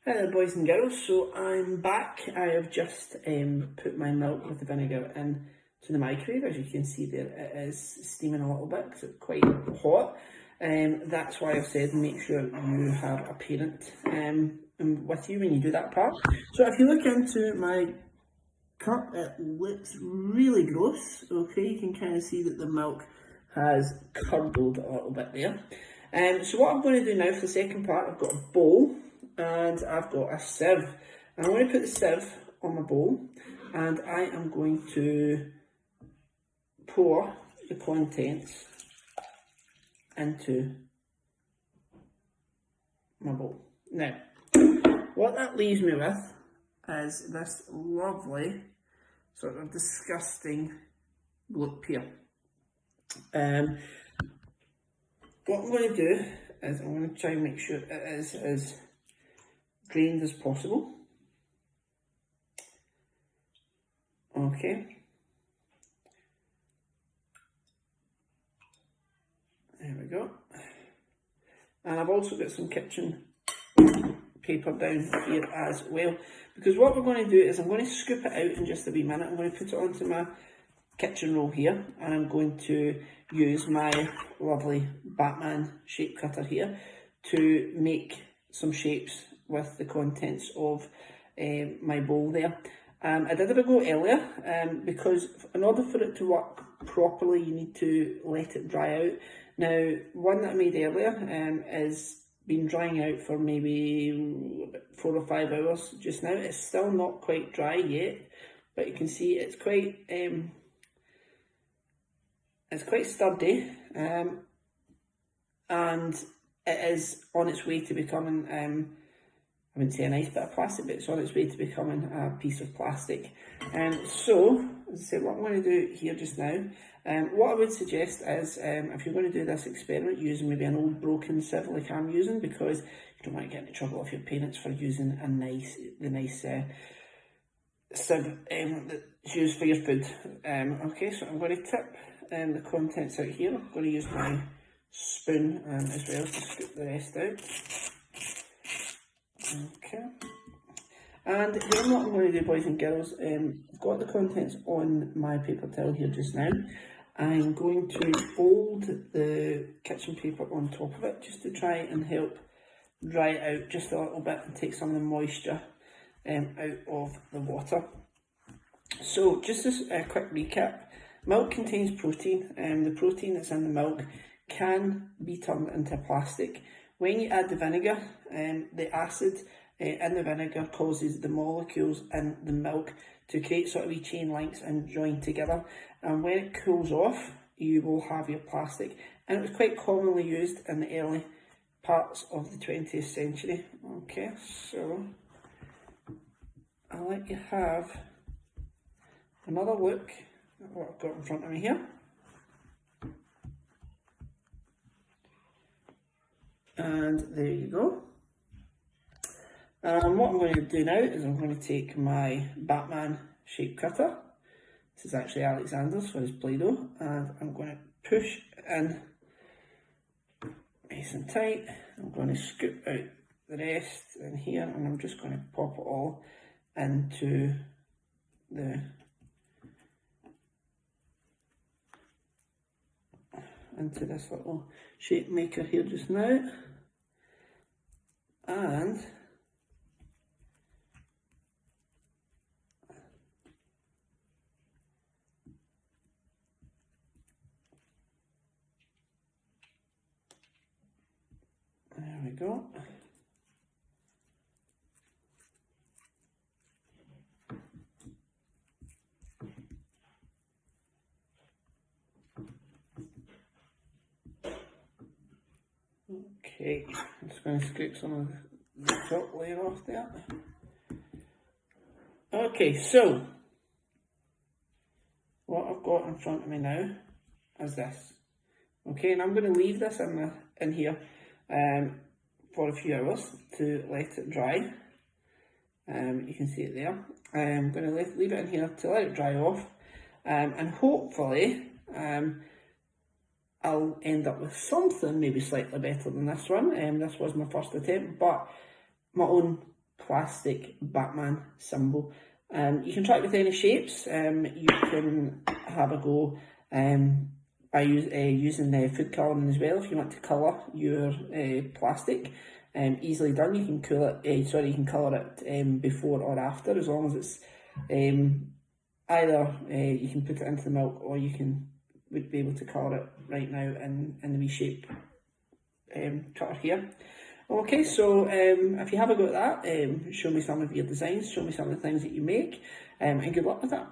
Hello boys and girls, so I'm back. I have just put my milk with the vinegar in to the microwave. As you can see there, it is steaming a little bit because it's quite hot. That's why I've said make sure you have a parent with you when you do that part. So if you look into my cup, it looks really gross. Okay, you can kind of see that the milk has curdled a little bit there. So what I'm going to do now for the second part, I've got a bowl and I've got a sieve. And I'm going to put the sieve on my bowl and I am going to pour the contents into my bowl. Now, what that leaves me with is this lovely, sort of disgusting look here. What I'm going to do is I'm going to try and make sure it is as drained as possible. Okay. There we go. And I've also got some kitchen paper down here as well, because what we're going to do is I'm going to scoop it out in just a wee minute. I'm going to put it onto my kitchen roll here and I'm going to use my lovely Batman shape cutter here to make some shapes with the contents of my bowl there. I did have a go earlier because in order for it to work properly you need to let it dry out. Now one that I made earlier is been drying out for maybe 4 or 5 hours just now. It's still not quite dry yet, but you can see it's quite sturdy, and it is on its way to becoming, I wouldn't say a nice bit of plastic, but it's on its way to becoming a piece of plastic. So, as I say, what I'm going to do here just now, what I would suggest is, if you're going to do this experiment, using maybe an old broken sieve like I'm using, because you don't want to get into trouble with your parents for using the nice sieve that's used for your food. Okay, so I'm going to tip the contents out here. I'm going to use my spoon as well to scoop the rest out. Okay. And then what I'm going to do, boys and girls, I've got the contents on my paper towel here just now. I'm going to fold the kitchen paper on top of it just to try and help dry it out just a little bit and take some of the moisture out of the water. So just as a quick recap, milk contains protein. The protein that's in the milk can be turned into plastic. When you add the vinegar, the acid in the vinegar causes the molecules in the milk to create sort of wee chain links and join together. And when it cools off, you will have your plastic. And it was quite commonly used in the early parts of the 20th century. Okay, so I'll let you have another look at what I've got in front of me here. And there you go. And what I'm going to do now is I'm going to take my Batman shape cutter. This is actually Alexander's for his Play-Doh. And I'm going to push it in nice and tight. I'm going to scoop out the rest in here and I'm just going to pop it all into this little shape maker here just now. And there we go. Okay, I'm just going to scoop some of the top layer off there. Okay, so what I've got in front of me now is this. Okay, and I'm going to leave this in here for a few hours to let it dry. You can see it there. I'm going to leave it in here to let it dry off, and hopefully I'll end up with something maybe slightly better than this one. This was my first attempt, but my own plastic Batman symbol. You can try it with any shapes. You can have a go by using food colouring as well. If you want to colour your plastic, easily done. You can colour it before or after, as long as it's either you can put it into the milk, or you would be able to colour it right now in the wee shape cutter here. Okay, so if you have a go at that, show me some of your designs, show me some of the things that you make, and good luck with that.